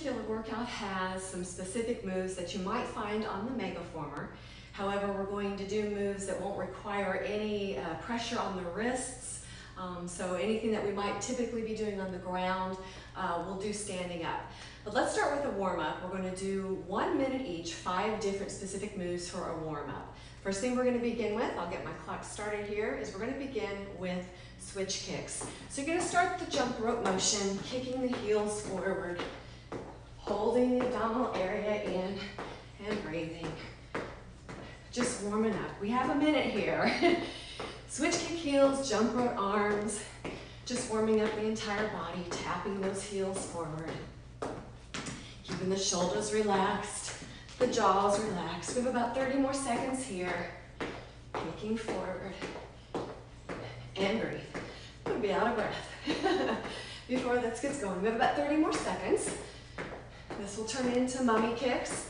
particular workout has some specific moves that you might find on the Megaformer. However, we're going to do moves that won't require any pressure on the wrists. So anything that we might typically be doing on the ground, we'll do standing up. But let's start with a warm-up. We're going to do 1 minute each, 5 different specific moves for a warm-up. First thing we're going to begin with, I'll get my clock started here, is we're going to begin with switch kicks. So you're going to start the jump rope motion, kicking the heels forward, holding the abdominal area in, and breathing. Just warming up. We have a minute here. Switch kick heels, jump rope arms, just warming up the entire body, tapping those heels forward. Keeping the shoulders relaxed, the jaws relaxed. We have about 30 more seconds here. Kicking forward and breathe. We'll be out of breath before this gets going. We have about 30 more seconds. This will turn into mummy kicks.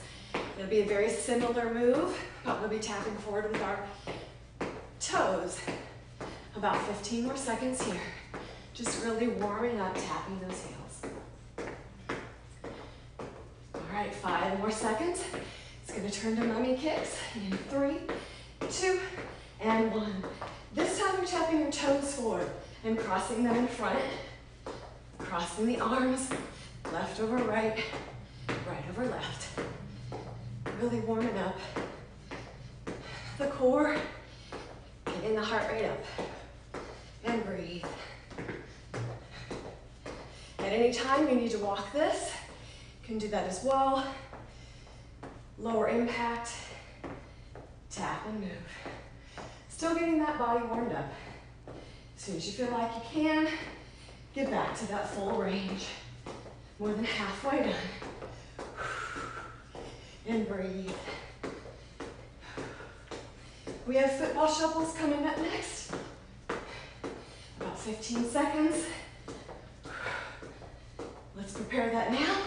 It'll be a very similar move, but we'll be tapping forward with our toes. About 15 more seconds here. Just really warming up, tapping those heels. All right, 5 more seconds. It's going to turn to mummy kicks in 3, 2, and 1. This time you're tapping your toes forward and crossing them in front, crossing the arms, left over right, right over left. Really warming up the core, getting the heart rate up, and breathe. At any time you need to walk this, you can do that as well. Lower impact, tap and move. Still getting that body warmed up. As soon as you feel like you can, get back to that full range. More than halfway done. And breathe. We have football shuffles coming up next. About 15 seconds. Let's prepare that now.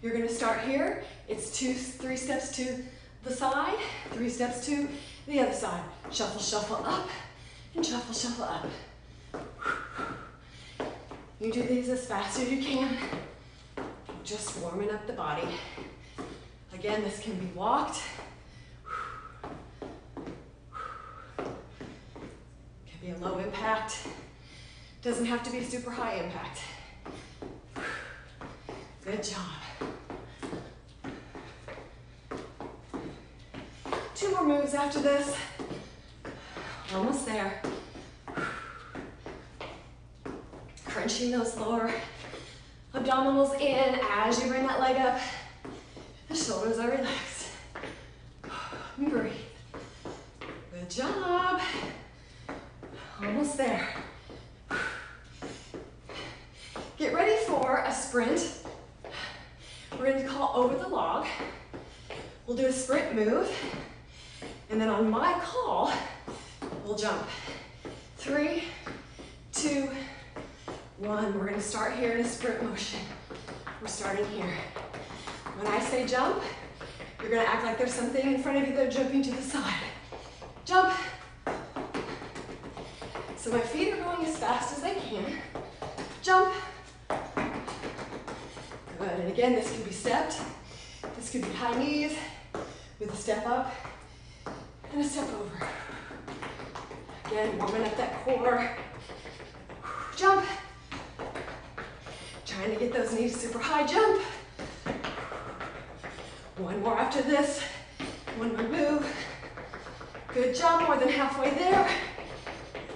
You're going to start here. It's 3 steps to the side, 3 steps to the other side. Shuffle, shuffle up, and shuffle, shuffle up. You do these as fast as you can. Just warming up the body. Again, this can be walked. Can be a low impact. Doesn't have to be super high impact. Good job. 2 more moves after this. Almost there. Crunching those lower abdominals in as you bring that leg up. The shoulders are relaxed. And breathe. Good job. Almost there. Get ready for a sprint. We're going to call over the log. We'll do a sprint move. And then on my call, we'll jump. 3, 2, 1. We're going to start here in a sprint motion. We're starting here. When I say jump, you're going to act like there's something in front of you that are jumping to the side. Jump. So my feet are going as fast as they can. Jump. Good. And again, this can be stepped. This could be high knees with a step up and a step over. Again, warming up that core. Jump. Trying to get those knees super high. Jump. 1 more after this. 1 more move. Good job. More than halfway there.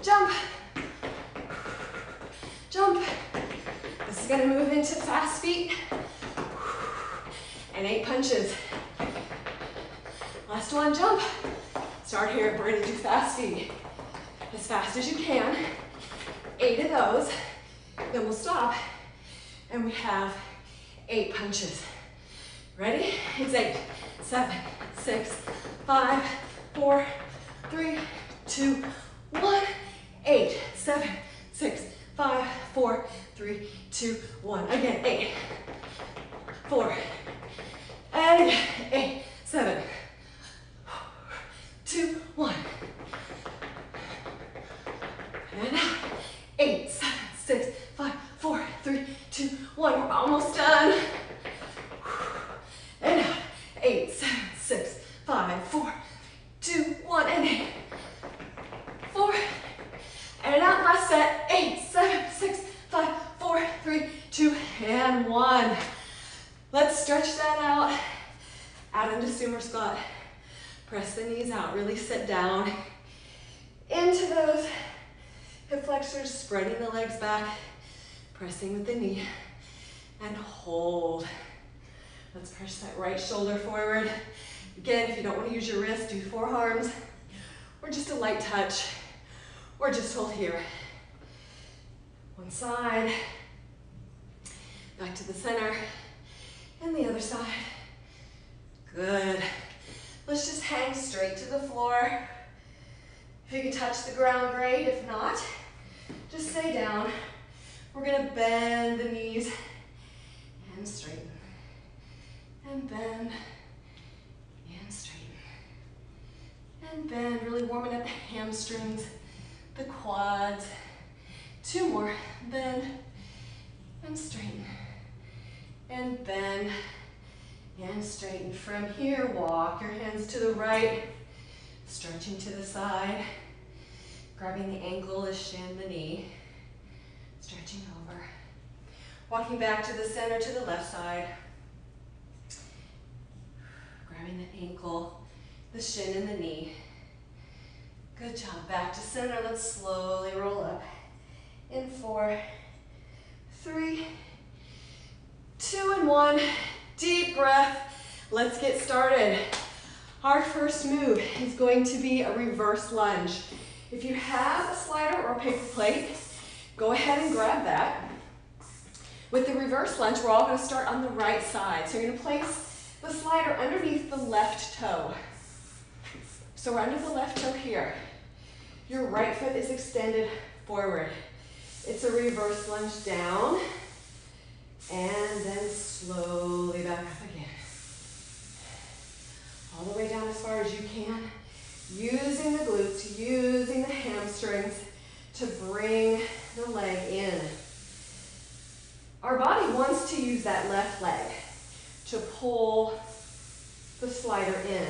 Jump. Jump. This is going to move into fast feet. And 8 punches. Last one, jump. Start here. We're going to do fast feet. As fast as you can. 8 of those. Then we'll stop. And we have 8 punches. Ready? It's 8, 7, 6, 5, 4, 3, 2, 1. 8, 7, 6, 5, 4, 3, 2, 1. Again, 8, 4, and again, 8, 7, 2, 1. And out. 8, 7, 6, 5, 4, 3, 2, 1. We're almost done. and 1. Let's stretch that out into sumo squat. Press the knees out, really sit down into those hip flexors, spreading the legs back, pressing with the knee, and hold. Let's press that right shoulder forward. Again, if you don't want to use your wrist, do forearms, or just a light touch, or just hold here. One side, back to the center, and the other side. Good. Let's just hang straight to the floor. If you can touch the ground, great. If not, just stay down. We're gonna bend the knees and straighten. And bend and straighten. And bend, really warming up the hamstrings, the quads. 2 more, bend and straighten. And bend and straighten. From here, walk your hands to the right, stretching to the side, grabbing the ankle, the shin, the knee, stretching over. Walking back to the center to the left side, grabbing the ankle, the shin, and the knee. Good job. Back to center. Let's slowly roll up. In 4, 3, 2, and 1. Deep breath. Let's get started. Our first move is going to be a reverse lunge. If you have a slider or a paper plate, go ahead and grab that. With the reverse lunge, we're all going to start on the right side. So you're going to place the slider underneath the left toe. So we're under the left toe here. Your right foot is extended forward. It's a reverse lunge down, and then slowly back up again. All the way down as far as you can, using the glutes, using the hamstrings to bring the leg in. Our body wants to use that left leg to pull the slider in.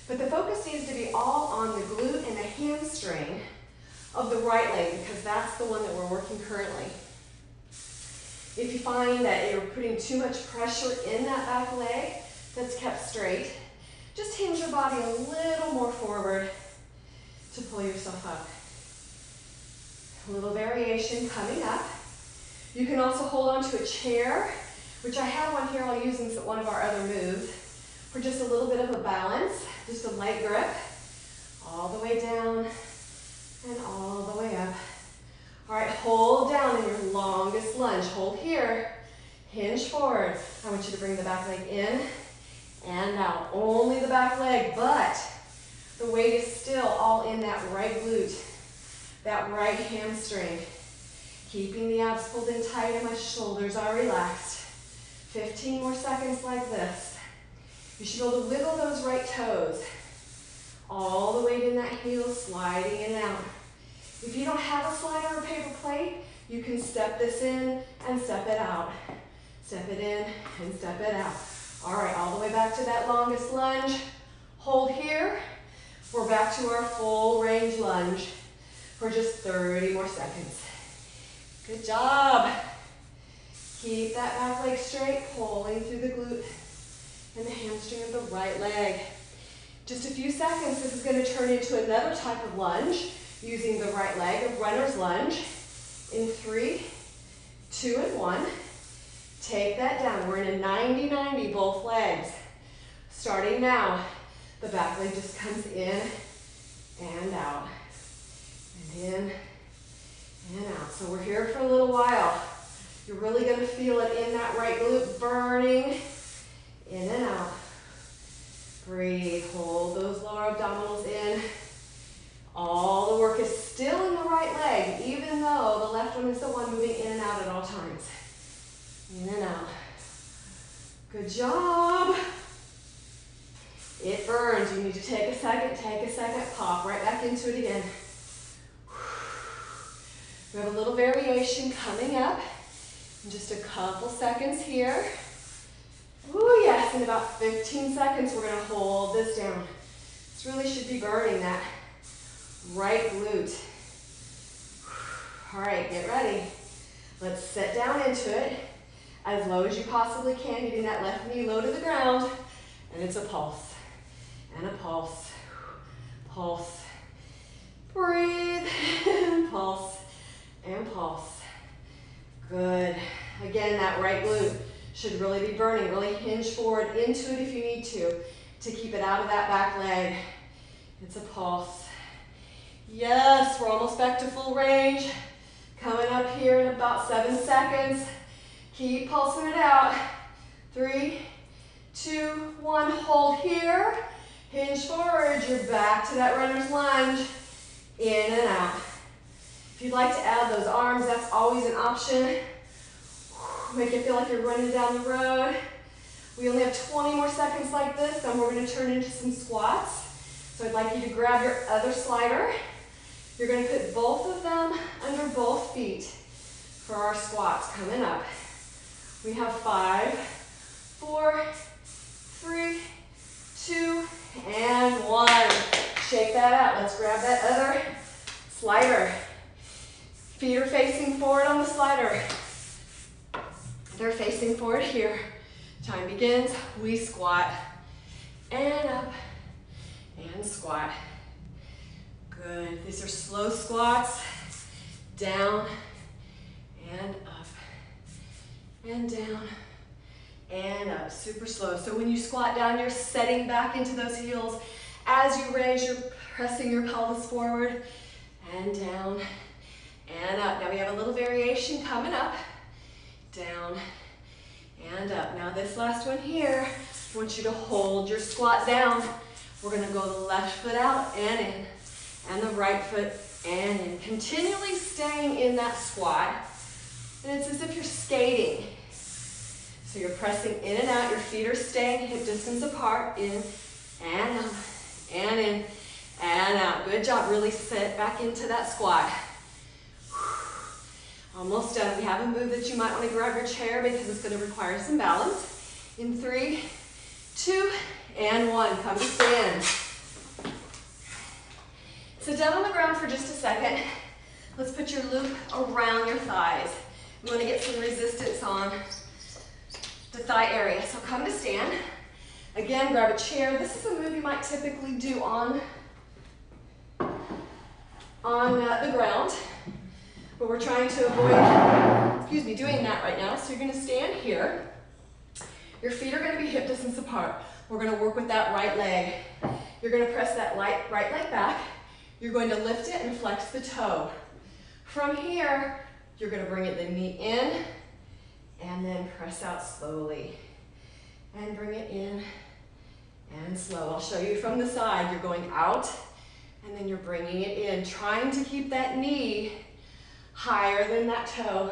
But the focus needs to be all on the glute and the hamstring of the right leg, because that's the one that we're working currently. If you find that you're putting too much pressure in that back leg that's kept straight, just hinge your body a little more forward to pull yourself up. A little variation coming up. You can also hold onto a chair, which I have one here I'll use in one of our other moves, for just a little bit of a balance, just a light grip, all the way down and all the way up. All right, hold down in your longest lunge. Hold here, hinge forward. I want you to bring the back leg in and out. Only the back leg, but the weight is still all in that right glute, that right hamstring. Keeping the abs pulled in tight and my shoulders are relaxed. 15 more seconds like this. You should be able to wiggle those right toes. All the weight in that heel, sliding in and out. If you don't have a slider or paper plate, you can step this in and step it out. Step it in and step it out. All right, all the way back to that longest lunge. Hold here. We're back to our full range lunge for just 30 more seconds. Good job. Keep that back leg straight, pulling through the glute and the hamstring of the right leg. Just a few seconds, this is going to turn into another type of lunge using the right leg, a runner's lunge. In 3, 2, and 1. Take that down. We're in a 90-90, both legs. Starting now, the back leg just comes in and out. And in and out. So we're here for a little while. You're really going to feel it in that right glute, burning in and out. Breathe, hold those lower abdominals in. All the work is still in the right leg, even though the left one is the one moving in and out at all times. In and out. Good job. It burns. You need to take a second, pop right back into it again. We have a little variation coming up in just a couple seconds here. Ooh, yes, in about 15 seconds, we're gonna hold this down. This really should be burning that right glute. All right, get ready. Let's sit down into it as low as you possibly can, getting that left knee low to the ground. And it's a pulse and a pulse, pulse. Breathe, pulse and pulse. Good. Again, that right glute should really be burning. Really hinge forward into it if you need to keep it out of that back leg. It's a pulse. Yes, we're almost back to full range. Coming up here in about 7 seconds. Keep pulsing it out. 3, 2, 1, hold here. Hinge forward, you're back to that runner's lunge. In and out. If you'd like to add those arms, that's always an option. Make it feel like you're running down the road. We only have 20 more seconds like this, then we're going to turn into some squats. So I'd like you to grab your other slider. You're going to put both of them under both feet for our squats coming up. We have 5, 4, 3, 2, and 1. Shake that out. Let's grab that other slider. Feet are facing forward on the slider. They're facing forward here. Time begins. We squat. And up. And squat. Good. These are slow squats. Down. And up. And down. And up. Super slow. So when you squat down, you're setting back into those heels. As you raise, you're pressing your pelvis forward. And down. And up. Now we have a little variation coming up. Down. And up. Now this last one here, I want you to hold your squat down. We're going to go the left foot out and in. And the right foot and in. Continually staying in that squat. And it's as if you're skating. So you're pressing in and out. Your feet are staying hip distance apart. In and out. And in and out. Good job. Really sit back into that squat. Almost done. We have a move that you might want to grab your chair because it's going to require some balance. In 3, 2, and 1. Come to stand. Sit down on the ground for just a second. Let's put your loop around your thighs. We want to get some resistance on the thigh area. So come to stand. Again, grab a chair. This is a move you might typically do on the ground. But we're trying to avoid, doing that right now. So you're going to stand here. Your feet are going to be hip distance apart. We're going to work with that right leg. You're going to press that right leg back. You're going to lift it and flex the toe. From here, you're going to bring the knee in and then press out slowly. And bring it in and slow. I'll show you from the side. You're going out and then you're bringing it in, trying to keep that knee higher than that toe.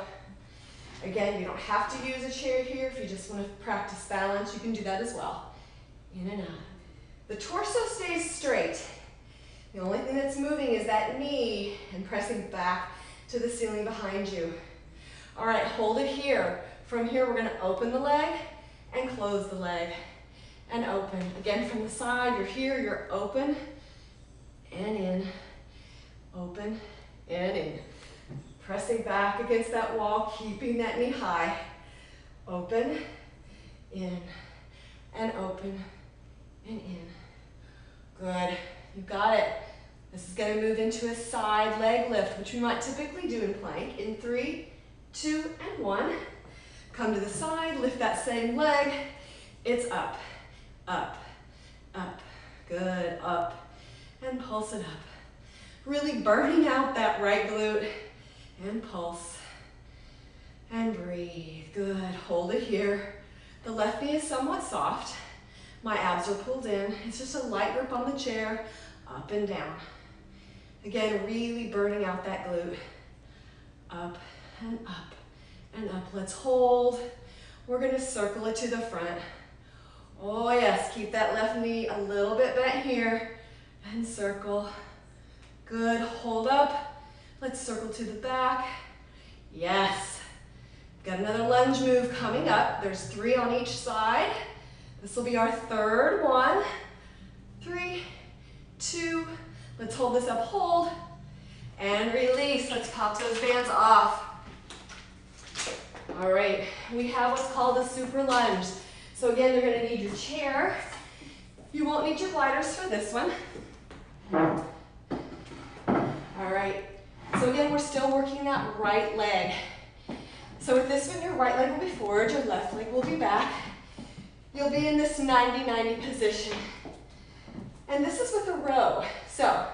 Again, you don't have to use a chair here. If you just want to practice balance, you can do that as well. In and out. The torso stays straight. The only thing that's moving is that knee and pressing back to the ceiling behind you. All right, hold it here. From here, we're going to open the leg and close the leg and open. Again, from the side, you're here, you're open and in, open and in. Pressing back against that wall, keeping that knee high. Open, in, and open, and in. Good, you got it. This is going to move into a side leg lift, which we might typically do in plank. In 3, 2, and 1. Come to the side, lift that same leg. It's up, up, up. Good, up, and pulse it up. Really burning out that right glute. And pulse. And breathe. Good. Hold it here. The left knee is somewhat soft. My abs are pulled in. It's just a light grip on the chair. Up and down. Again, really burning out that glute. Up and up and up. Let's hold. We're going to circle it to the front. Oh yes, keep that left knee a little bit bent here. And circle. Good. Hold up. Let's circle to the back. Yes. Got another lunge move coming up. There's 3 on each side. This will be our third one. 3, 2. Let's hold this up. Hold. And release. Let's pop those bands off. All right, we have what's called a super lunge. So again, you're gonna need your chair. You won't need your gliders for this one. All right, so again, we're still working that right leg. So with this one, your right leg will be forward, your left leg will be back. You'll be in this 90-90 position. And this is with a row. So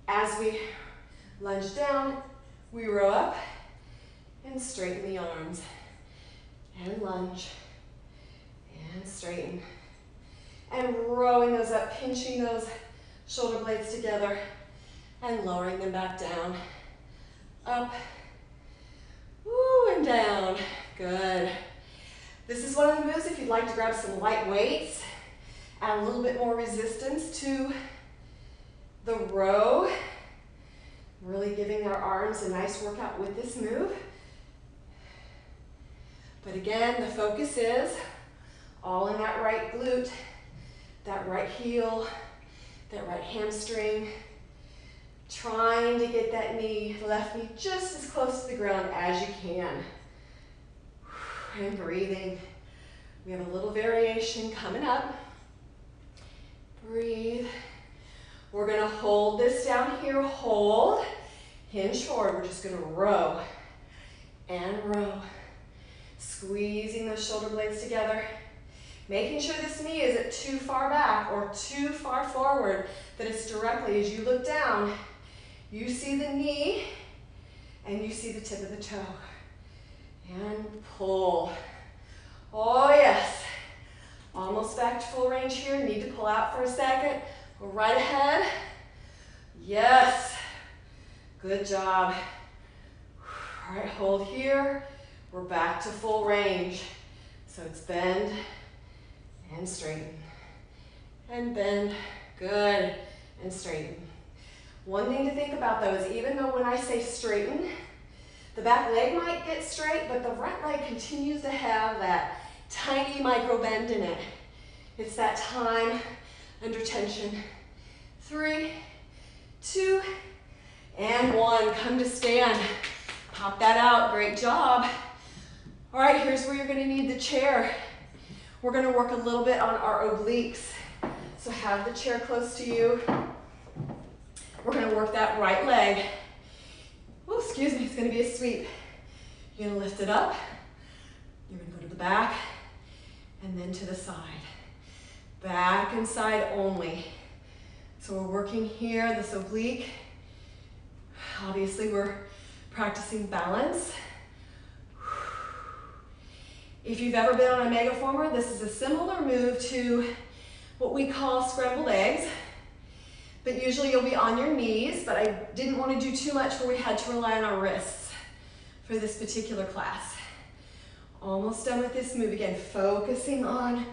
as we lunge down, we row up and straighten the arms. And lunge and straighten. And rowing those up, pinching those shoulder blades together and lowering them back down. Up, woo, and down. Good. This is one of the moves if you'd like to grab some light weights, add a little bit more resistance to the row. Really giving our arms a nice workout with this move. But again, the focus is all in that right glute, that right heel, that right hamstring. Trying to get that knee, left knee, just as close to the ground as you can. And breathing. We have a little variation coming up. Breathe. We're gonna hold this down here, hold, hinge forward. We're just gonna row and row. Squeezing those shoulder blades together. Making sure this knee isn't too far back or too far forward, that it's directly, as you look down, you see the knee and you see the tip of the toe. And pull. Oh yes. Almost back to full range here. Need to pull out for a second. Go right ahead. Yes. Good job. All right, hold here. We're back to full range. So it's bend and straighten. And bend. Good. And straighten. One thing to think about though is even though when I say straighten, the back leg might get straight, but the front leg continues to have that tiny micro bend in it. It's that time under tension. 3, 2, and 1. Come to stand. Pop that out. Great job. All right, here's where you're going to need the chair. We're going to work a little bit on our obliques. So have the chair close to you. We're going to work that right leg. Oh, excuse me, it's going to be a sweep. You're going to lift it up. You're going to go to the back and then to the side. Back and side only. So we're working here, this oblique. Obviously, we're practicing balance. If you've ever been on a Megaformer, this is a similar move to what we call scrambled eggs. But usually you'll be on your knees, but I didn't want to do too much where we had to rely on our wrists for this particular class. Almost done with this move. Again, focusing on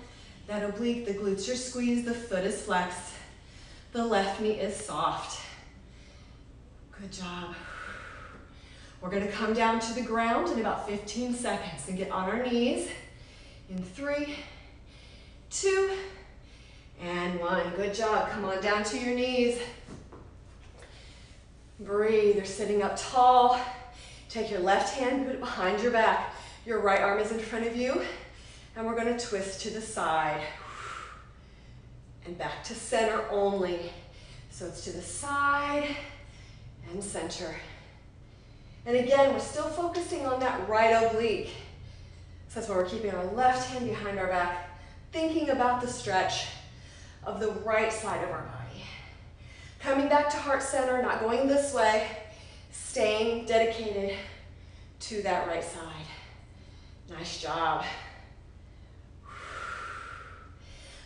that oblique, the glutes are squeezed, the foot is flexed, the left knee is soft. Good job. We're going to come down to the ground in about 15 seconds and get on our knees in 3, 2, and 1. Good job. Come on down to your knees. Breathe. You're sitting up tall. Take your left hand, put it behind your back. Your right arm is in front of you. And we're going to twist to the side. And back to center only. So it's to the side and center. And again, we're still focusing on that right oblique. So that's why we're keeping our left hand behind our back, thinking about the stretch of the right side of our body. Coming back to heart center, not going this way, staying dedicated to that right side. Nice job.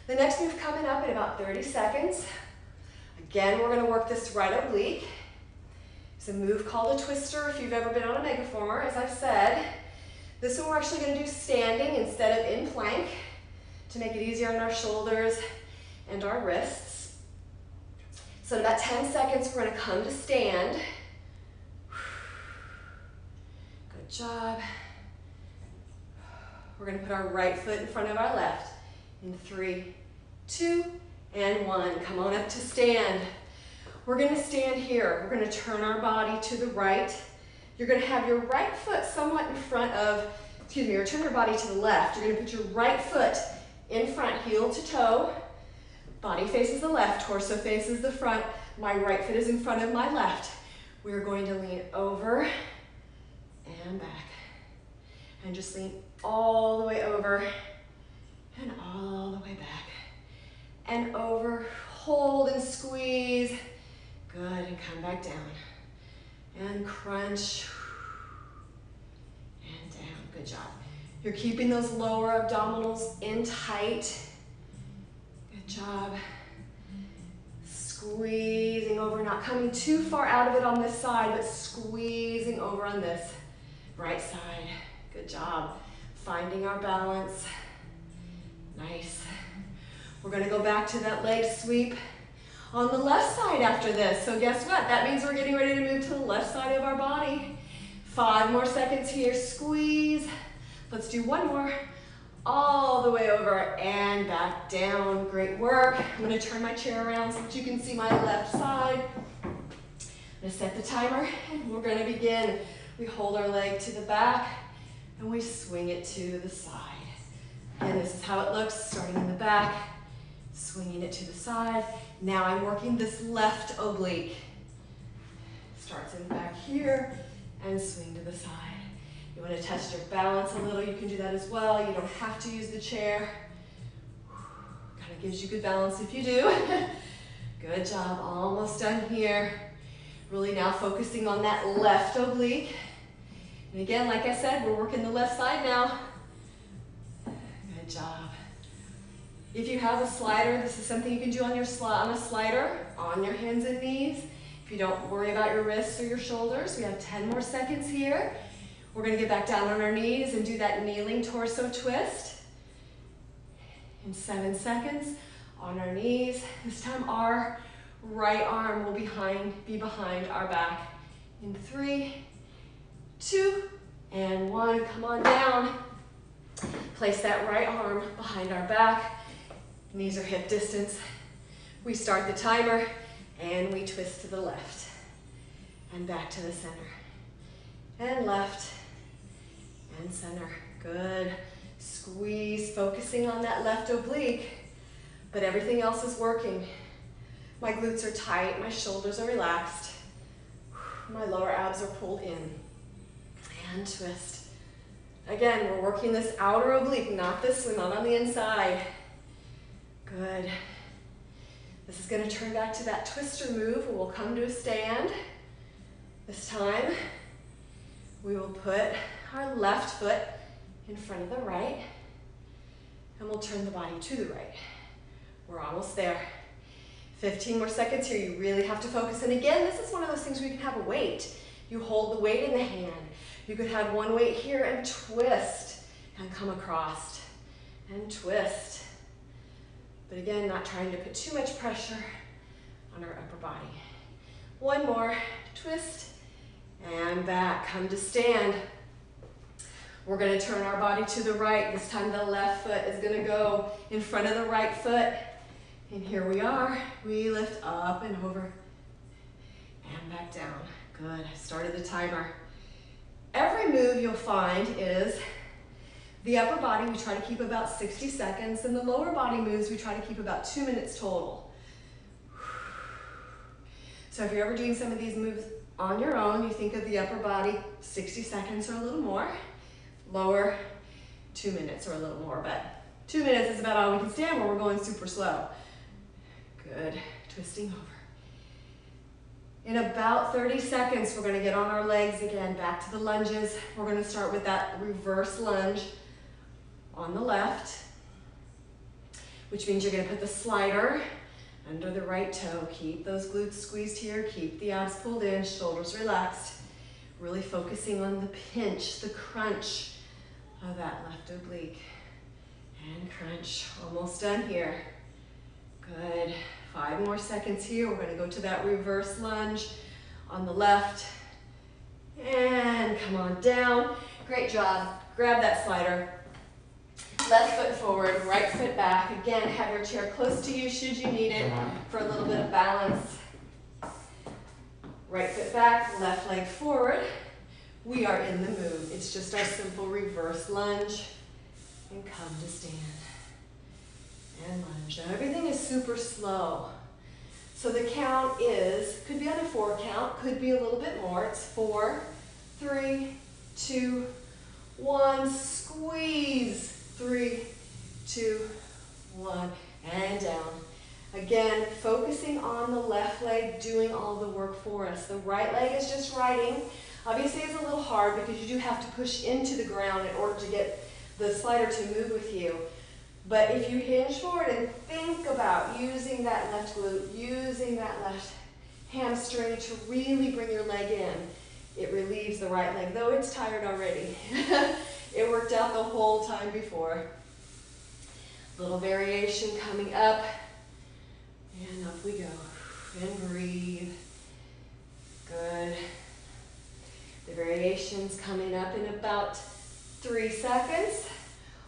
The next move coming up in about 30 seconds. Again, we're going to work this right oblique. It's a move called a twister if you've ever been on a Megaformer, as I've said. This one we're actually going to do standing instead of in plank to make it easier on our shoulders and our wrists. So in about 10 seconds, we're going to come to stand. Good job. We're going to put our right foot in front of our left. In 3, 2, and 1. Come on up to stand. We're going to stand here. We're going to turn our body to the right, You're gonna have your right foot somewhat in front of, excuse me, or turn your body to the left. You're gonna put your right foot in front, heel to toe. Body faces the left, torso faces the front. My right foot is in front of my left. We're going to lean over and back. And just lean all the way over and all the way back. And over, hold and squeeze. Good, and come back down. And crunch. And down, good job. You're keeping those lower abdominals in tight. Good job. Squeezing over, not coming too far out of it on this side, but squeezing over on this right side. Good job. Finding our balance. Nice. We're gonna go back to that leg sweep on the left side after this. So guess what? That means we're getting ready to move to the left side of our body. 5 more seconds here, squeeze. Let's do one more. All the way over and back down. Great work. I'm gonna turn my chair around so that you can see my left side. I'm gonna set the timer and we're gonna begin. We hold our leg to the back and we swing it to the side. And this is how it looks, starting in the back, swinging it to the side. Now I'm working this left oblique. Starts in the back here and swing to the side. You want to test your balance a little, you can do that as well. You don't have to use the chair. Kind of gives you good balance if you do. Good job, almost done here. Really now focusing on that left oblique. And again, like I said, we're working the left side now. Good job. If you have a slider, this is something you can do on your on a slider, on your hands and knees. If you don't worry about your wrists or your shoulders, we have 10 more seconds here. We're gonna get back down on our knees and do that kneeling torso twist. In 7 seconds, on our knees. This time our right arm will be behind our back. In 3, 2, and 1. Come on down. Place that right arm behind our back. Knees are hip distance. We start the timer and we twist to the left and back to the center. And left and center. Good. Squeeze, focusing on that left oblique, but everything else is working. My glutes are tight, my shoulders are relaxed, my lower abs are pulled in. And twist. Again, we're working this outer oblique, not this one, not on the inside. Good. This is going to turn back to that twister move where we'll come to a stand. This time, we will put our left foot in front of the right, and we'll turn the body to the right. We're almost there. 15 more seconds here. You really have to focus. And again, this is one of those things where you can have a weight. You hold the weight in the hand. You could have one weight here and twist and come across and twist. But again, not trying to put too much pressure on our upper body. One more, twist and back. Come to stand. We're going to turn our body to the right. This time the left foot is going to go in front of the right foot. And here we are. We lift up and over and back down. Good. I started the timer. Every move you'll find is the upper body we try to keep about 60 seconds, and the lower body moves we try to keep about 2 minutes total. So if you're ever doing some of these moves on your own, you think of the upper body 60 seconds or a little more. Lower, 2 minutes or a little more, but 2 minutes is about all we can stand when we're going super slow. Good, twisting over. In about 30 seconds, we're gonna get on our legs again, back to the lunges. We're gonna start with that reverse lunge on the left, which means you're gonna put the slider under the right toe. Keep those glutes squeezed here, keep the abs pulled in, shoulders relaxed. Really focusing on the pinch, the crunch of that left oblique. And crunch, almost done here. Good, 5 more seconds here. We're gonna go to that reverse lunge on the left. And come on down. Great job. Grab that slider. Left foot forward, right foot back. Again, have your chair close to you should you need it for a little bit of balance. Right foot back, left leg forward. we are in the move. It's just our simple reverse lunge and come to stand and lunge. Now everything is super slow. So the count is, could be on a 4 count, could be a little bit more. It's 4, 3, 2, 1, squeeze, 3, 2, 1, and down. Again, focusing on the left leg doing all the work for us. The right leg is just riding. Obviously it's a little hard because you do have to push into the ground in order to get the slider to move with you. But if you hinge forward and think about using that left glute, using that left hamstring to really bring your leg in, it relieves the right leg, though it's tired already. It worked out the whole time before. Little variation coming up, and up we go. And breathe. Good. The variation's coming up in about 3 seconds.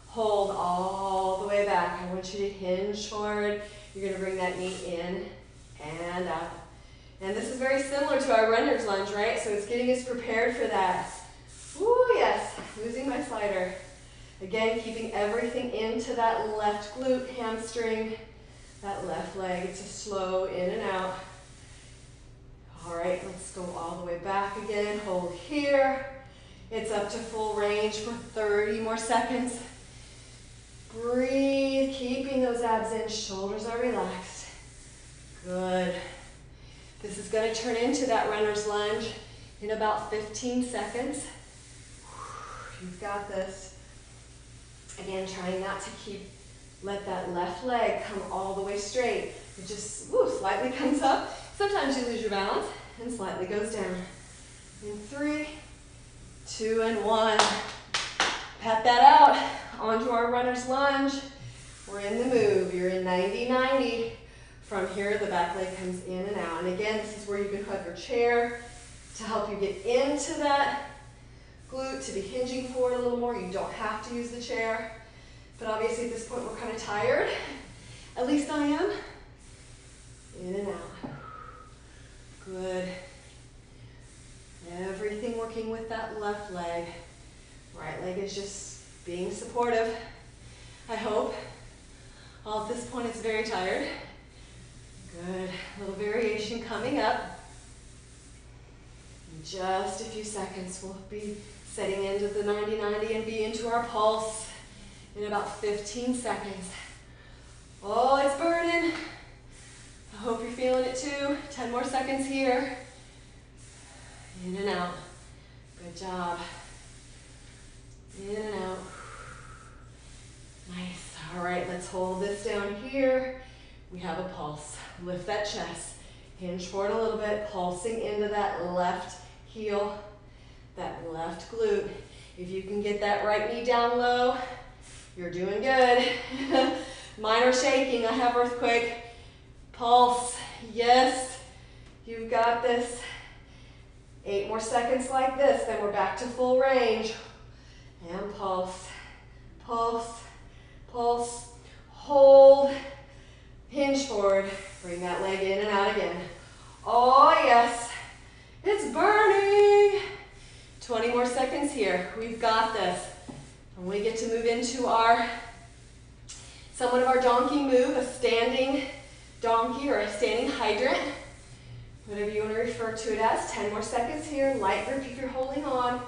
Hold all the way back. I want you to hinge forward. You're going to bring that knee in and out. And this is very similar to our runner's lunge, right? So it's getting us prepared for that. Ooh, yes. Losing my slider. Again, keeping everything into that left glute, hamstring, that left leg. It's a slow in and out. All right, let's go all the way back again. Hold here. It's up to full range for 30 more seconds. Breathe, keeping those abs in, shoulders are relaxed. Good. This is going to turn into that runner's lunge in about 15 seconds. You've got this. Again, trying not to let that left leg come all the way straight. It just slightly comes up. Sometimes you lose your balance and slightly goes down. In 3, 2, and 1. Pat that out. Onto our runner's lunge. We're in the move. You're in 90-90. From here, the back leg comes in and out. And again, this is where you can hug your chair to help you get into that glute, to be hinging forward a little more. You don't have to use the chair. But obviously at this point, we're kind of tired. At least I am. In and out. Good. Everything working with that left leg. Right leg is just being supportive, I hope. All at this point, it's very tired. Good. Little variation coming up. In just a few seconds, we'll be setting into the 90-90 and be into our pulse in about 15 seconds. Oh, it's burning. I hope you're feeling it too. 10 more seconds here. In and out. Good job. In and out. Nice. All right, let's hold this down here. We have a pulse. Lift that chest. Hinge forward a little bit, pulsing into that left heel, that left glute. If you can get that right knee down low, you're doing good. Mine are shaking. I have earthquake. Pulse. Yes, you've got this. 8 more seconds like this, then we're back to full range. And pulse, pulse, pulse. Hold, hinge forward. Bring that leg in and out again. Oh yes, it's burning. 20 more seconds here. We've got this. And we get to move into our, somewhat of our donkey move, a standing donkey or a standing hydrant. Whatever you want to refer to it as. 10 more seconds here. Light grip if you're holding on.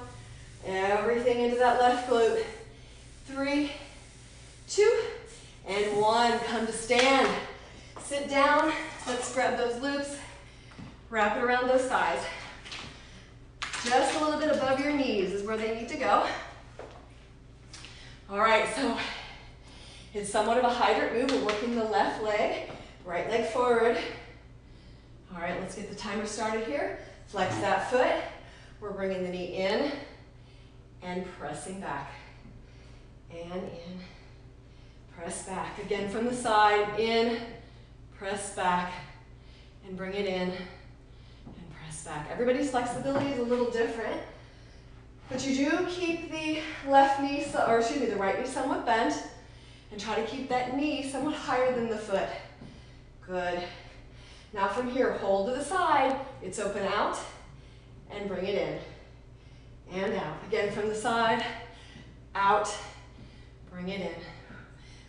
Everything into that left glute. 3, 2, and 1. Come to stand. Sit down. Let's grab those loops. Wrap it around those thighs. Just a little bit above your knees is where they need to go. All right, so it's somewhat of a hydrant move. We're working the left leg, right leg forward. All right, let's get the timer started here. Flex that foot. We're bringing the knee in and pressing back. And in, press back. Again from the side, in, press back, and bring it in, and press back. Everybody's flexibility is a little different, but you do keep the left knee, or excuse me, the right knee somewhat bent, and try to keep that knee somewhat higher than the foot. Good. Now from here, hold to the side, it's open out, and bring it and out. Again, from the side, out, bring it in.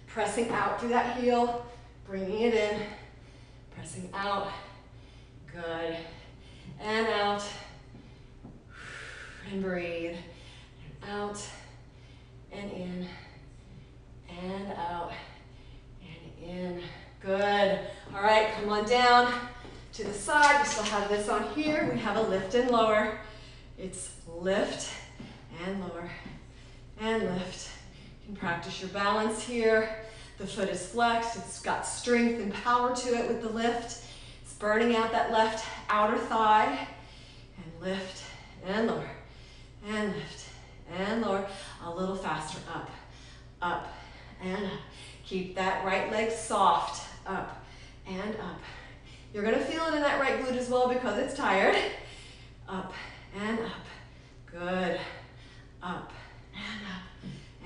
Pressing out through that heel, bringing it in, pressing out, good, and out, and breathe, and out, and in, and out, and in, good. All right, come on down to the side. We still have this on here. We have a lift and lower. It's lift and lower, and lift. You can practice your balance here. The foot is flexed. It's got strength and power to it with the lift. It's burning out that left outer thigh. And lift and lower, and lift and lower. A little faster, up, up, and up. Keep that right leg soft, up and up. You're gonna feel it in that right glute as well because it's tired. Up and up, good, up and up.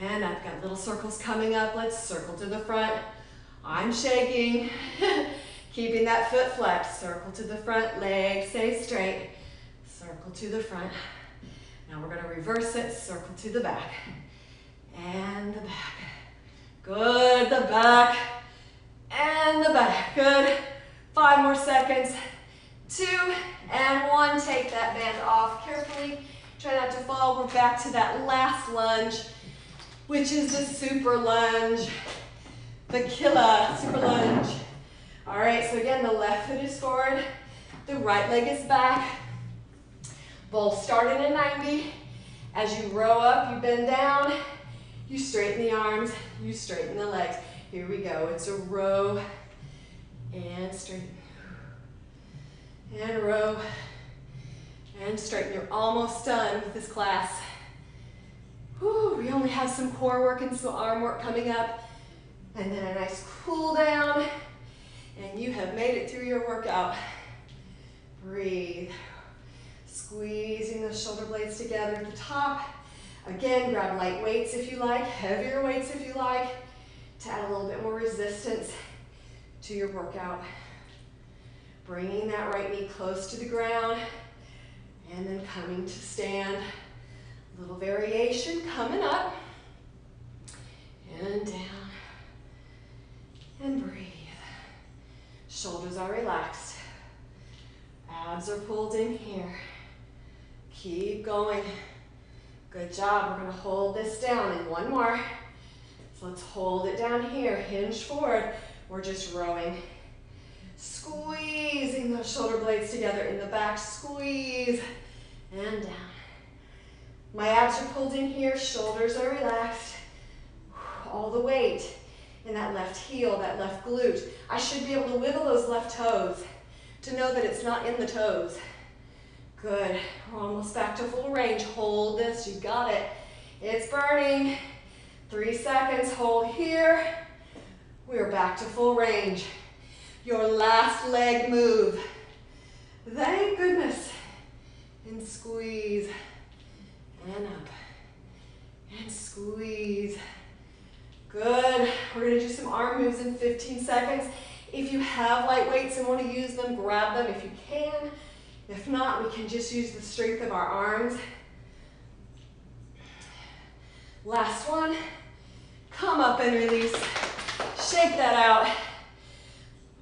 And I've got little circles coming up. Let's circle to the front. I'm shaking. Keeping that foot flexed. Circle to the front, leg stay straight. Circle to the front. Now we're gonna reverse it. Circle to the back. And the back. Good, the back. And the back, good. 5 more seconds. 2 and 1. Take that band off carefully. Try not to fall. We're back to that last lunge, which is the super lunge, the killer super lunge. All right, so again, the left foot is forward, the right leg is back. Both start in a 90. As you row up, you bend down, you straighten the arms, you straighten the legs. Here we go, it's a row and straighten. And row and straighten. You're almost done with this class. Whew, we only have some core work and some arm work coming up, and then a nice cool down, and you have made it through your workout. Breathe. Squeezing those shoulder blades together at the top. Again, grab light weights if you like, heavier weights if you like, to add a little bit more resistance to your workout. Bringing that right knee close to the ground, and then coming to stand. Little variation coming up, and down, and breathe. Shoulders are relaxed. Abs are pulled in here. Keep going. Good job. We're going to hold this down in 1 more. So let's hold it down here. Hinge forward. We're just rowing. Squeezing those shoulder blades together in the back. Squeeze, and down. My abs are pulled in here, shoulders are relaxed. All the weight in that left heel, that left glute. I should be able to wiggle those left toes to know that it's not in the toes. Good, we're almost back to full range. Hold this, you got it. It's burning. 3 seconds, hold here. We're back to full range. Your last leg move. Thank goodness. And squeeze. And up, and squeeze. Good, we're gonna do some arm moves in 15 seconds. If you have light weights and wanna use them, grab them if you can. If not, we can just use the strength of our arms. Last one, come up and release. Shake that out.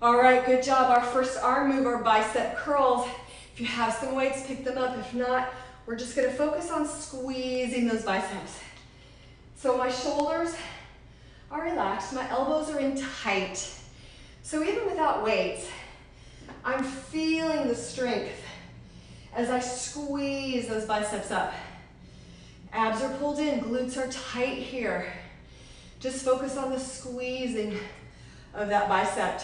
All right, good job. Our first arm move are bicep curls. If you have some weights, pick them up. If not, we're just gonna focus on squeezing those biceps. So my shoulders are relaxed, my elbows are in tight. So even without weights, I'm feeling the strength as I squeeze those biceps up. Abs are pulled in, glutes are tight here. Just focus on the squeezing of that bicep.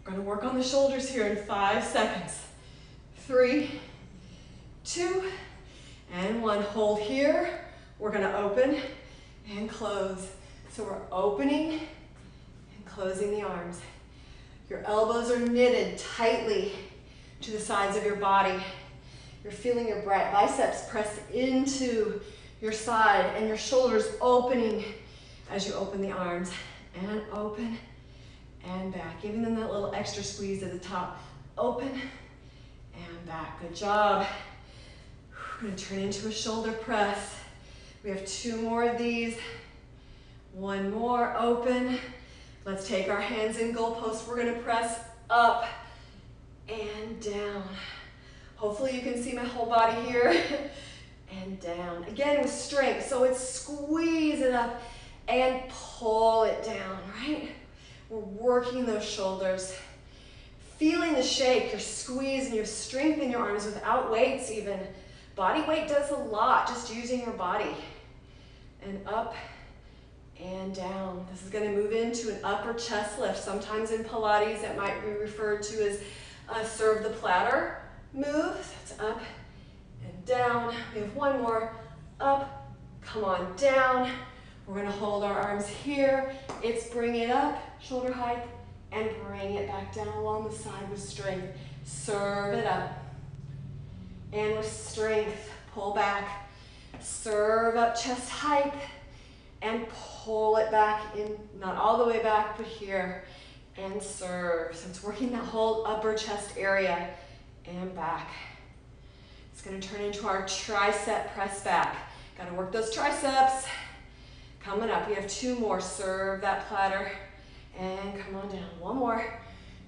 We're gonna work on the shoulders here in 5 seconds. 3, 2, and 1. Hold here. We're gonna open and close. So we're opening and closing the arms. Your elbows are knitted tightly to the sides of your body. You're feeling your biceps press into your side and your shoulders opening as you open the arms. And open and back, giving them that little extra squeeze at the top. Open and and back. Good job. We're going to turn into a shoulder press. We have 2 more of these. 1 more, open. Let's take our hands in goalposts. We're going to press up and down. Hopefully you can see my whole body here. And down. Again with strength. So it's squeeze it up and pull it down, right? We're working those shoulders. Feeling the shake. You're squeezing, you have strength in your arms without weights even. Body weight does a lot, just using your body. And up and down. This is going to move into an upper chest lift. Sometimes in Pilates it might be referred to as a serve the platter move. That's up and down. We have 1 more. Up, come on down. We're going to hold our arms here. It's bring it up, shoulder height, and bring it back down along the side with strength. Serve it up. And with strength, pull back. Serve up chest height and pull it back in, not all the way back, but here. And serve. So it's working that whole upper chest area and back. It's going to turn into our tricep press back. Got to work those triceps. Coming up, we have 2 more. Serve that platter and come on down. 1 more.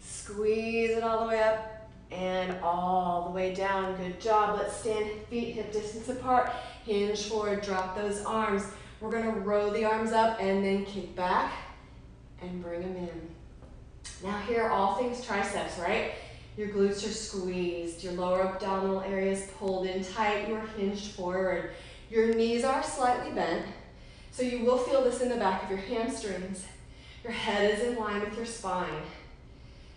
Squeeze it all the way up and all the way down. Good job. Let's stand feet hip distance apart. Hinge forward, drop those arms. We're going to row the arms up and then kick back and bring them in. Now here, all things triceps, right? Your glutes are squeezed, your lower abdominal area is pulled in tight, you're hinged forward. Your knees are slightly bent, so you will feel this in the back of your hamstrings. Your head is in line with your spine.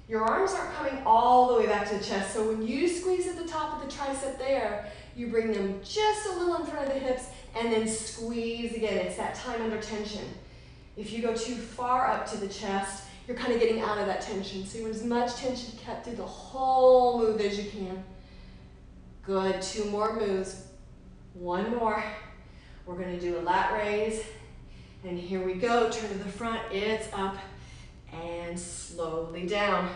Your arms aren't coming all the way back to the chest, so when you squeeze at the top of the tricep there, you bring them just a little in front of the hips and then squeeze again. It's that time under tension. If you go too far up to the chest, you're kind of getting out of that tension. So you want as much tension kept through the whole move as you can. Good, 2 more moves. 1 more. We're going to do a lat raise. And here we go, turn to the front, it's up and slowly down.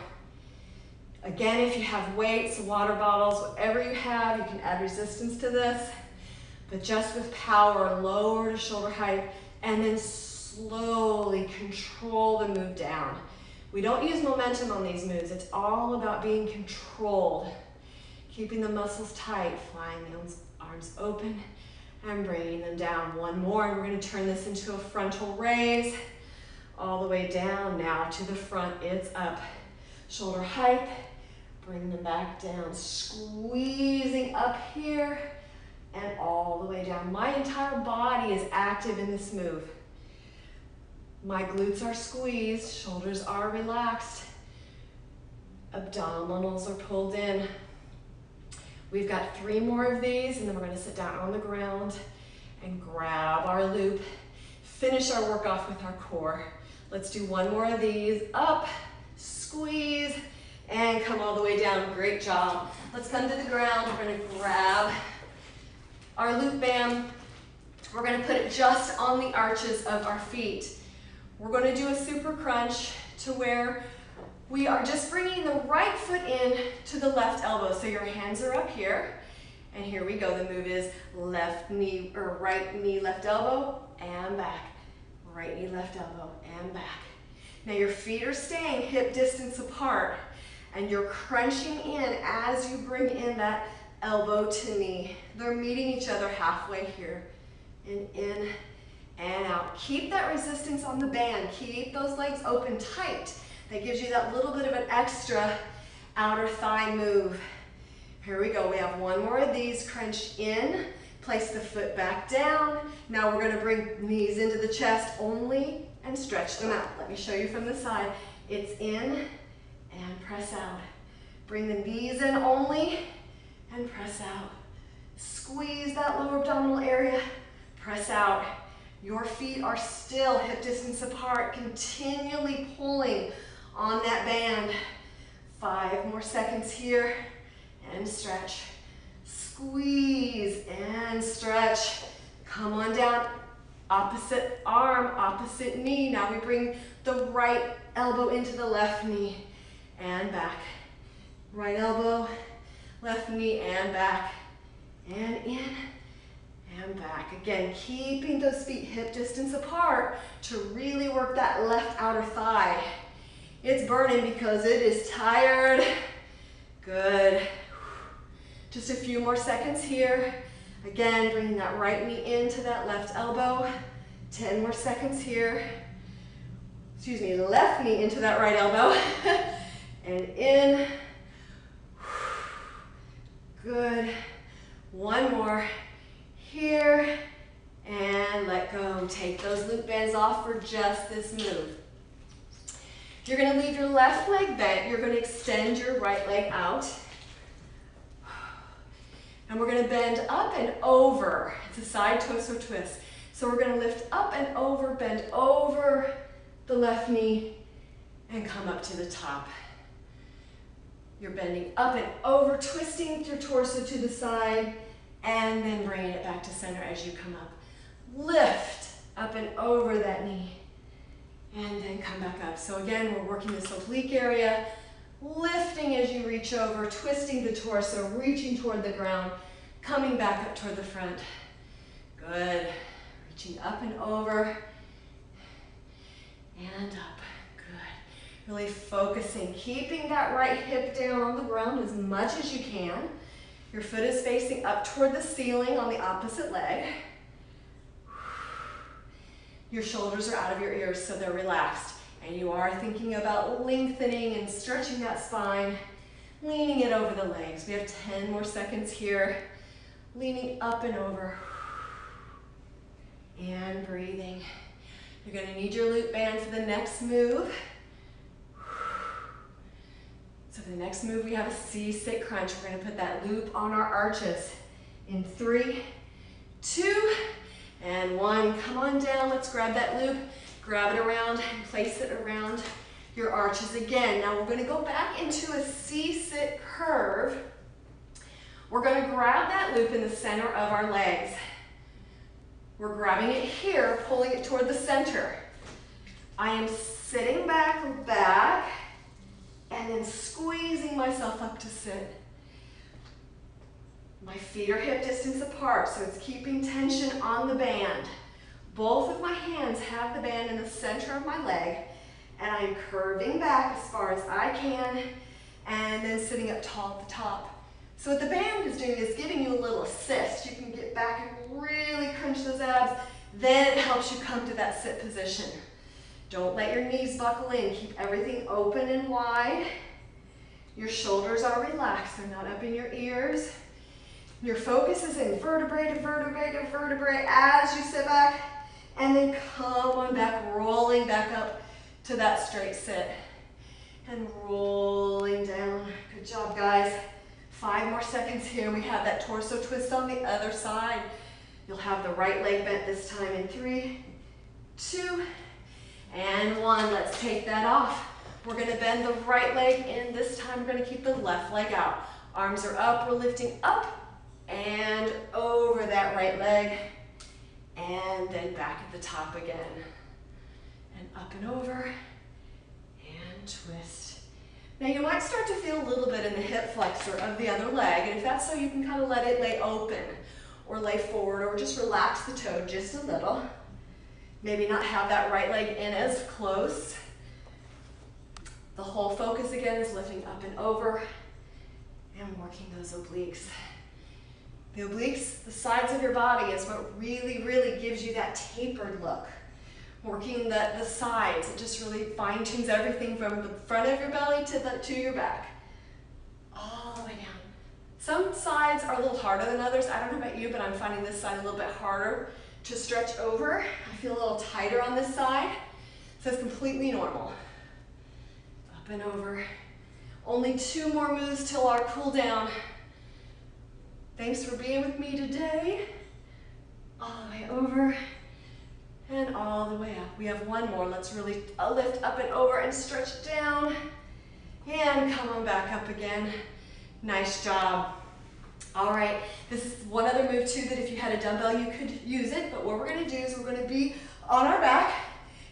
Again, if you have weights, water bottles, whatever you have, you can add resistance to this. But just with power, lower to shoulder height, and then slowly control the move down. We don't use momentum on these moves. It's all about being controlled. Keeping the muscles tight, flying the arms open and bringing them down. 1 more, and we're going to turn this into a frontal raise. All the way down, now to the front, it's up. Shoulder height, bring them back down. Squeezing up here and all the way down. My entire body is active in this move. My glutes are squeezed, shoulders are relaxed, abdominals are pulled in. We've got 3 more of these, and then we're going to sit down on the ground and grab our loop. Finish our work off with our core. Let's do 1 more of these. Up, squeeze, and come all the way down. Great job. Let's come to the ground. We're going to grab our loop band. We're going to put it just on the arches of our feet. We're going to do a super crunch to where we are just bringing the right foot in to the left elbow. So your hands are up here, and here we go. The move is left knee or right knee, left elbow, and back. Right knee, left elbow, and back. Now your feet are staying hip distance apart, and you're crunching in as you bring in that elbow to knee. They're meeting each other halfway here, and in and out. Keep that resistance on the band. Keep those legs open tight. That gives you that little bit of an extra outer thigh move. Here we go. We have 1 more of these. Crunch in. Place the foot back down. Now we're going to bring knees into the chest only and stretch them out. Let me show you from the side. It's in and press out. Bring the knees in only and press out. Squeeze that lower abdominal area. Press out. Your feet are still hip distance apart, continually pulling on that band. 5 more seconds here, and stretch. Squeeze and stretch. Come on down. Opposite arm, opposite knee. Now we bring the right elbow into the left knee and back. Right elbow, left knee and back, and in, and back. Again, keeping those feet hip distance apart to really work that left outer thigh. It's burning because it is tired. Good. Just a few more seconds here. Again, bringing that right knee into that left elbow. 10 more seconds here. Excuse me, left knee into that right elbow. And in. Good. One more. Here. And let go. Take those loop bands off for just this move. You're going to leave your left leg bent. You're going to extend your right leg out. And we're going to bend up and over. It's a side torso twist. So we're going to lift up and over, bend over the left knee, and come up to the top. You're bending up and over, twisting your torso to the side, and then bringing it back to center as you come up. Lift up and over that knee, and then come back up. So again, we're working this oblique area, lifting as you reach over, twisting the torso, reaching toward the ground, coming back up toward the front. Good. Reaching up and over, and up. Good. Really focusing, keeping that right hip down on the ground as much as you can. Your foot is facing up toward the ceiling on the opposite leg. Your shoulders are out of your ears, so they're relaxed. And you are thinking about lengthening and stretching that spine, leaning it over the legs. We have 10 more seconds here. Leaning up and over. And breathing. You're going to need your loop band for the next move. So for the next move, we have a C-sit crunch. We're going to put that loop on our arches. In 3, 2, and 1. Come on down. Let's grab that loop. Grab it around and place it around your arches again. Now we're going to go back into a C-sit curve. We're going to grab that loop in the center of our legs. We're grabbing it here, pulling it toward the center. I am sitting back, and then squeezing myself up to sit. My feet are hip distance apart, so it's keeping tension on the band. Both of my hands have the band in the center of my leg, and I'm curving back as far as I can, and then sitting up tall at the top. So what the band is doing is giving you a little assist. You can get back and really crunch those abs. Then it helps you come to that sit position. Don't let your knees buckle in. Keep everything open and wide. Your shoulders are relaxed. They're not up in your ears. Your focus is in vertebrae to vertebrae to vertebrae as you sit back. And then come on back, rolling back up to that straight sit. And rolling down. Good job, guys. 5 more seconds here. We have that torso twist on the other side. You'll have the right leg bent this time in 3, 2, and 1. Let's take that off. We're going to bend the right leg in. This time we're going to keep the left leg out. Arms are up. We're lifting up and over that right leg. And then back at the top again. And up and over. And twist. Now you might start to feel a little bit in the hip flexor of the other leg, and if that's so, you can kind of let it lay open or lay forward or just relax the toe just a little. Maybe not have that right leg in as close. The whole focus again is lifting up and over and working those obliques. The obliques, the sides of your body, is what really, really gives you that tapered look. Working the sides, it just really fine-tunes everything from the front of your belly to your back. All the way down. Some sides are a little harder than others. I don't know about you, but I'm finding this side a little bit harder to stretch over. I feel a little tighter on this side, so it's completely normal. Up and over. Only 2 more moves till our cool down. Thanks for being with me today. All the way over. And all the way up. We have 1 more. Let's really lift up and over and stretch down. And come on back up again. Nice job. All right, this is one other move too that if you had a dumbbell you could use it, but what we're going to do is we're going to be on our back.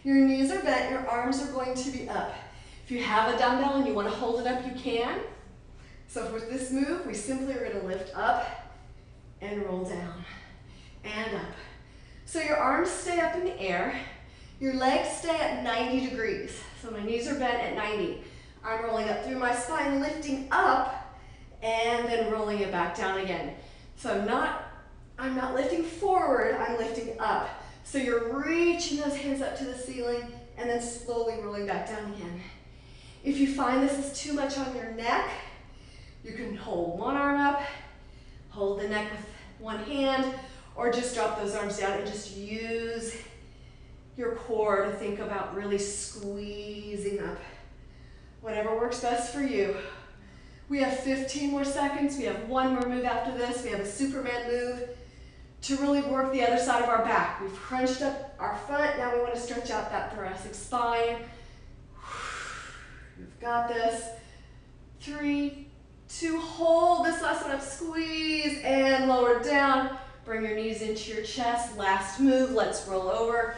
Your knees are bent, your arms are going to be up. If you have a dumbbell and you want to hold it up, you can. So for this move, we simply are going to lift up and roll down and up. So your arms stay up in the air, your legs stay at 90 degrees. So my knees are bent at 90. I'm rolling up through my spine, lifting up, and then rolling it back down again. So I'm not lifting forward, I'm lifting up. So you're reaching those hands up to the ceiling and then slowly rolling back down again. If you find this is too much on your neck, you can hold one arm up, hold the neck with one hand, or just drop those arms down and just use your core to think about really squeezing up. Whatever works best for you. We have 15 more seconds. We have one more move after this. We have a Superman move to really work the other side of our back. We've crunched up our front. Now we want to stretch out that thoracic spine. You've got this. 3, 2, hold this last one up, squeeze and lower down. Bring your knees into your chest. Last move, let's roll over.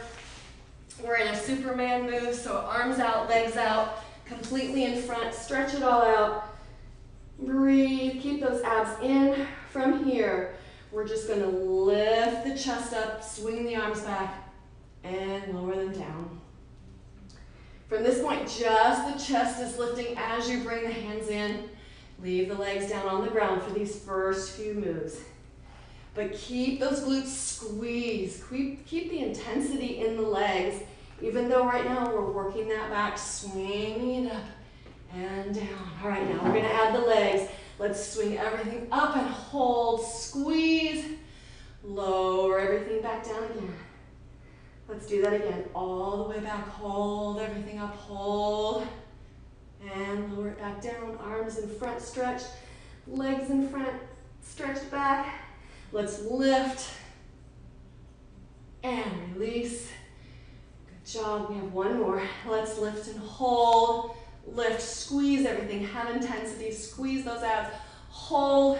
We're in a Superman move, so arms out, legs out, completely in front. Stretch it all out. Breathe, keep those abs in. From here, we're just gonna lift the chest up, swing the arms back, and lower them down. From this point, just the chest is lifting as you bring the hands in. Leave the legs down on the ground for these first few moves. But keep those glutes squeezed. Keep the intensity in the legs, even though right now we're working that back, swinging it up and down. All right, now we're gonna add the legs. Let's swing everything up and hold, squeeze, lower everything back down again. Let's do that again, all the way back, hold everything up, hold, and lower it back down. Arms in front, stretch, legs in front, stretch back. Let's lift and release. Good job, we have one more. Let's lift and hold, lift, squeeze everything, have intensity, squeeze those abs, hold,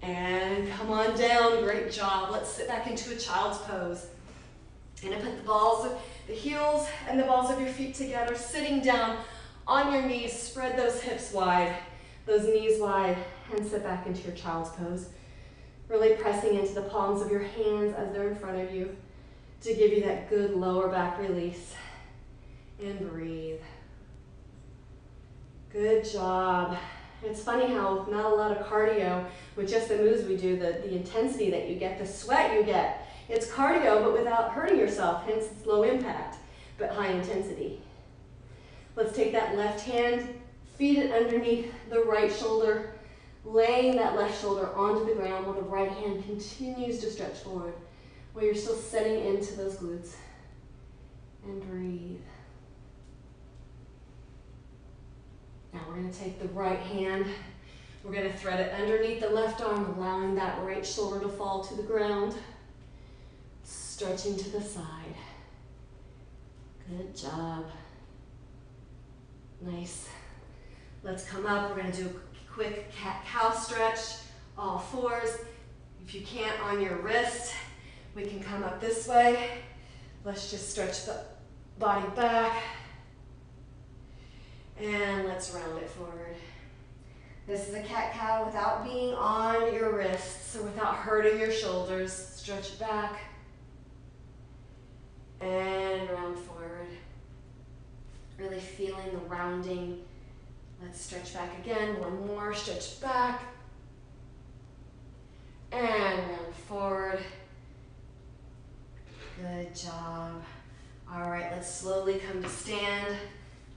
and come on down, great job. Let's sit back into a child's pose. And put the heels and the balls of your feet together, sitting down on your knees, spread those hips wide, those knees wide, and sit back into your child's pose. Really pressing into the palms of your hands as they're in front of you to give you that good lower back release. And breathe. Good job. It's funny how with not a lot of cardio, with just the moves we do, the intensity that you get, the sweat you get, it's cardio, but without hurting yourself, hence it's low impact, but high intensity. Let's take that left hand, feed it underneath the right shoulder, laying that left shoulder onto the ground while the right hand continues to stretch forward, while you're still setting into those glutes. And breathe. Now we're going to take the right hand, we're going to thread it underneath the left arm, allowing that right shoulder to fall to the ground. Stretching to the side. Good job. Nice. Let's come up. We're going to do a quick cat-cow stretch, all fours. If you can't on your wrist, we can come up this way. Let's just stretch the body back. And let's round it forward. This is a cat-cow without being on your wrists or without hurting your shoulders. Stretch it back. And round forward. Really feeling the rounding. Let's stretch back again. One more, stretch back. And round forward. Good job. All right, let's slowly come to stand.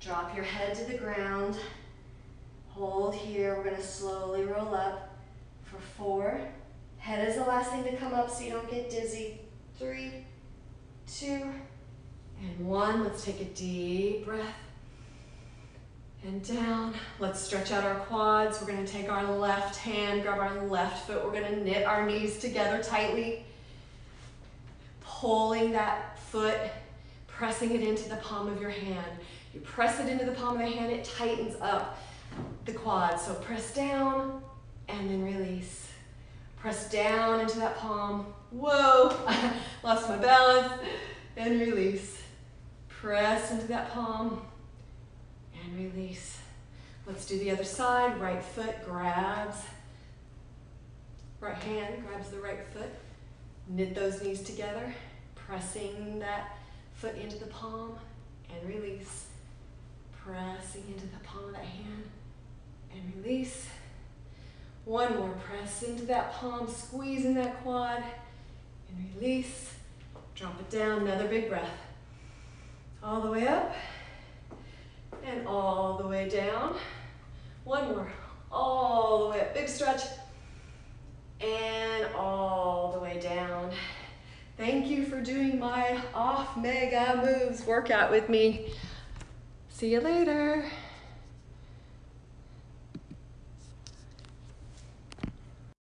Drop your head to the ground. Hold here. We're going to slowly roll up for 4. Head is the last thing to come up so you don't get dizzy. 3, 2, and 1. Let's take a deep breath. And down. Let's stretch out our quads. We're going to take our left hand, grab our left foot. We're going to knit our knees together tightly. Pulling that foot, pressing it into the palm of your hand. You press it into the palm of the hand, it tightens up the quads. So press down and then release. Press down into that palm. Whoa, lost my balance. And release. Press into that palm and release. Let's do the other side. Right foot grabs, right hand grabs the right foot. Knit those knees together, pressing that foot into the palm and release. Pressing into the palm of that hand and release. One more, press into that palm, squeezing that quad and release. Drop it down, another big breath. All the way up and all the way down. One more, all the way up, big stretch, and all the way down. Thank you for doing my off mega moves workout with me. See you later.